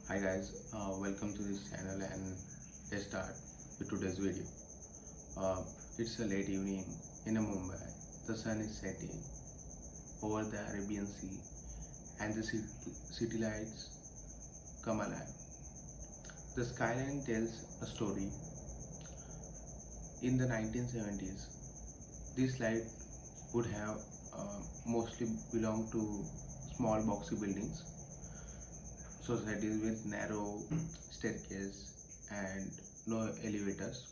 Hi guys, welcome to this channel and let's start with today's video. Uh, it's a late evening in Mumbai. The sun is setting over the Arabian Sea and the city lights come alive. The skyline tells a story. In the 1970s, this light would have mostly belonged to small boxy buildings, societies with narrow staircase and no elevators.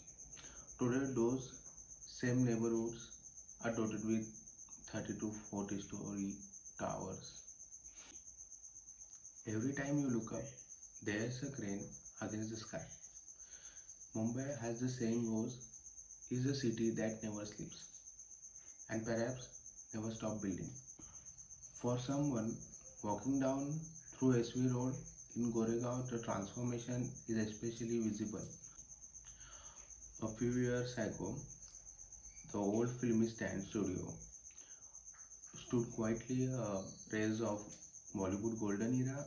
Today, those same neighborhoods are dotted with 30 to 40 story towers. Every time you look up, there's a crane against the sky. Mumbai, as the saying goes, is a city that never sleeps and perhaps never stop building. For someone walking down through SV Road in Goregaon, the transformation is especially visible. A few years ago, the old Filmistan Studio stood quietly a race of Bollywood golden era,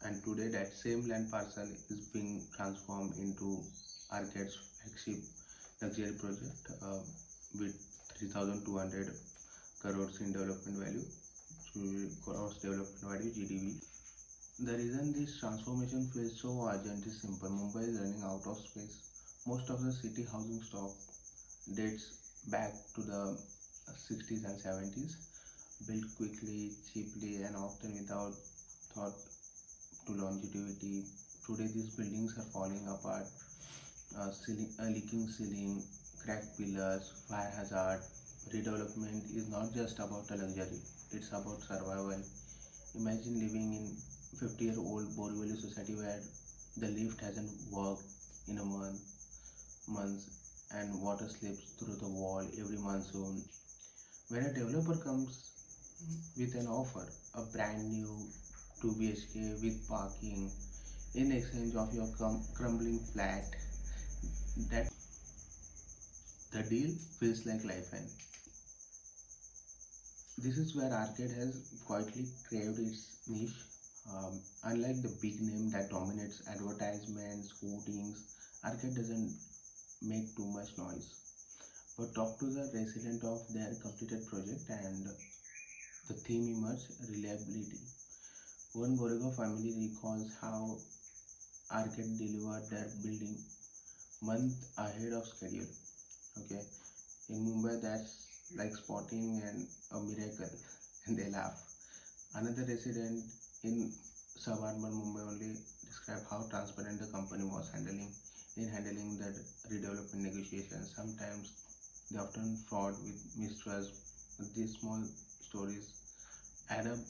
and today that same land parcel is being transformed into Arcade's flagship luxury project with 3,200 crores in development value, gross development value (GDV). The reason this transformation feels so urgent is simple. Mumbai is running out of space. Most of the city housing stock dates back to the 60s and 70s, built quickly, cheaply, and often without thought to longevity. Today, these buildings are falling apart, leaking ceiling, cracked pillars, fire hazard. Redevelopment is not just about a luxury; it's about survival. Imagine living in 50-year-old Borivali society where the lift hasn't worked in a months and water slips through the wall every monsoon. When a developer comes with an offer, a brand new 2 BHK with parking in exchange of your crumbling flat, that the deal feels like lifeline. This is where Arcade has quietly craved its niche. Unlike the big name that dominates advertisements, hoardings, Arcade doesn't make too much noise. But talk to the resident of their completed project and the theme emerged: reliability. One Goregaon family recalls how Arkade delivered their building month ahead of schedule. Okay, in Mumbai that's like spotting and a miracle, and they laugh. Another resident in suburban Mumbai only described how transparent the company was handling the redevelopment negotiations. Sometimes they often fraught with mistrust. These small stories add up,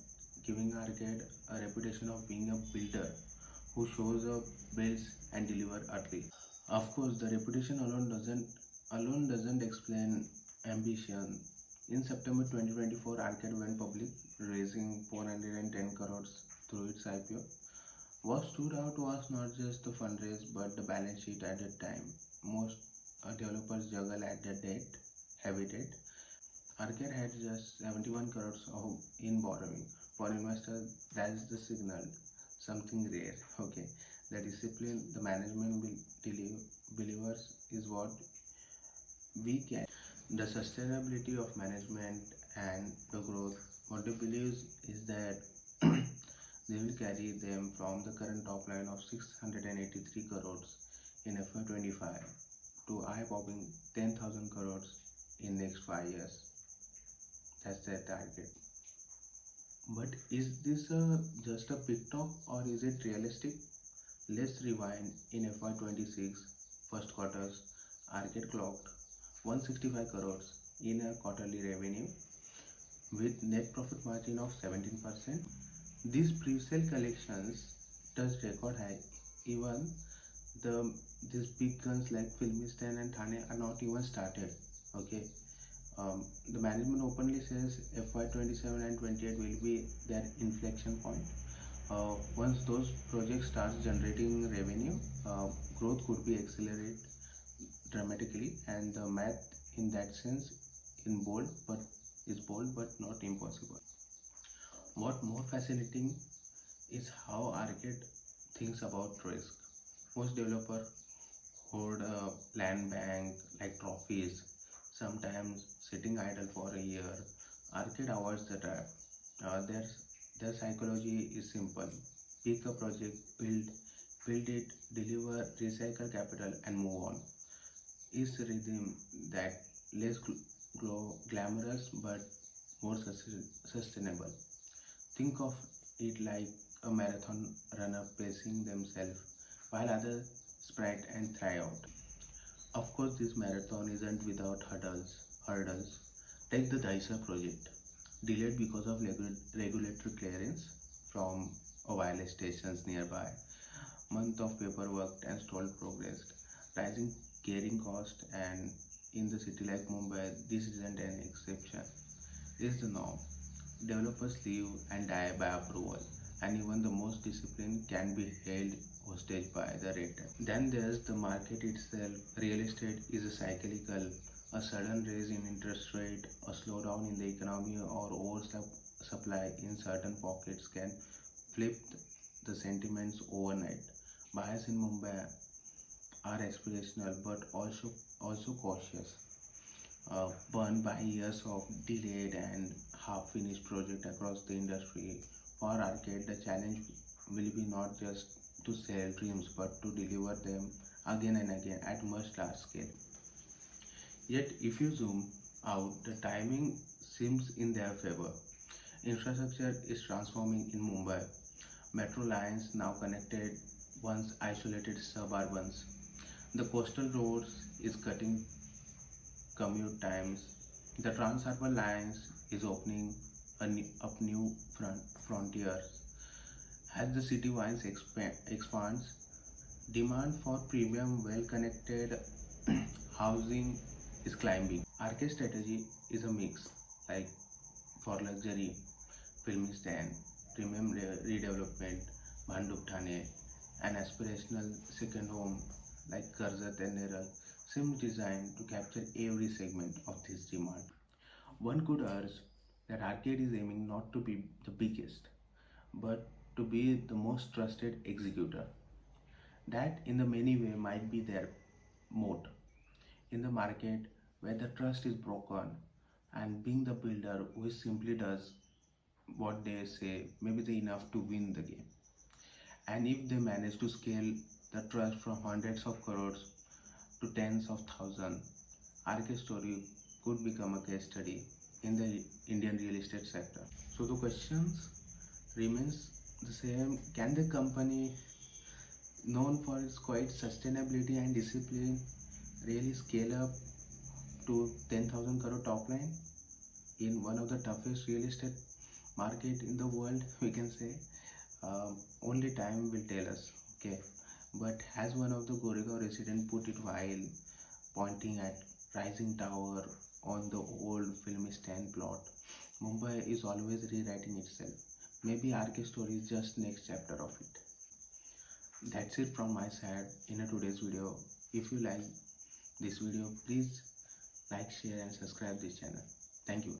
giving Arcade a reputation of being a builder who shows up, builds, and delivers early. Of course, the reputation alone doesn't explain ambition. In September 2024, Arcade went public, raising 410 crores through its IPO. What stood out was not just the fundraise but the balance sheet at that time. Most developers juggle at the heavy debt. Arcade had just 71 crores in borrowing. For investors, that's the signal, something rare. Okay, the discipline the management delivers is what we can. The sustainability of management and the growth. What they believe is that they will carry them from the current top line of 683 crores in FY25 to eye-popping 10,000 crores in next 5 years. That's their target. But is this just a big talk or is it realistic? Let's rewind. In FY26 first quarters, Arcade clocked 165 crores in a quarterly revenue with net profit margin of 17%. These pre-sale collections touched record high. Even these big guns like Filmistan and Thane are not even started. Okay, the management openly says FY27 and 28 will be their inflection point. Once those projects start generating revenue, growth could be accelerated dramatically, and the math in that sense is bold but not impossible. What more fascinating is how Arcade thinks about risk. Most developers hold a land bank like trophies, sometimes sitting idle for a year. Arcade avoids the trap. Uh, their, their psychology is simple. Pick a project, build it, deliver, recycle capital, and move on. Is rhythm that less glamorous but more sustainable. Think of it like a marathon runner pacing themselves while others sprint and thrive out. Of course, this marathon isn't without hurdles. Take the Daisha project, delayed because of regulatory clearance from a wireless stations nearby. Month of paperwork and stalled progress. Rising carrying cost, and in the city like Mumbai, this isn't an exception. It's the norm. Developers live and die by approval, and even the most disciplined can be held hostage by the rate. Then there's the market itself. Real estate is a cyclical. A sudden raise in interest rate, a slowdown in the economy, or oversupply in certain pockets can flip the sentiments overnight. Buyers in Mumbai are aspirational but also cautious, burned by years of delayed and half-finished project across the industry. For Arcade, the challenge will be not just to sell dreams but to deliver them again and again at much large scale. Yet, if you zoom out, the timing seems in their favor. Infrastructure is transforming in Mumbai. Metro lines now connected once isolated suburbans. The coastal roads is cutting commute times. The Trans-Harbour lines is opening up new frontiers. As the city winds expands, demand for premium, well-connected housing is climbing. Arcade strategy is a mix, like for luxury, Filmistan, premium redevelopment, Bhandup Thane, an aspirational second home like Karzat and Neral seems designed to capture every segment of this demand. One could urge that Arcade is aiming not to be the biggest, but to be the most trusted executor. That, in the many way, might be their moat in the market where the trust is broken, and being the builder who simply does what they say may be enough to win the game. And if they manage to scale the trust from hundreds of crores to tens of thousands, Arcade story could become a case study in the Indian real estate sector. So the questions remains the same. Can the company known for its quiet sustainability and discipline really scale up to 10,000 crore top line in one of the toughest real estate market in the world? We can say only time will tell us. Okay, but as one of the Goregaon resident put it while pointing at rising tower on the old Filmistan plot, Mumbai is always rewriting itself. Maybe Arcade story is just next chapter of it. That's it from my side in today's video. If you like this video, please like, share and subscribe this channel. Thank you.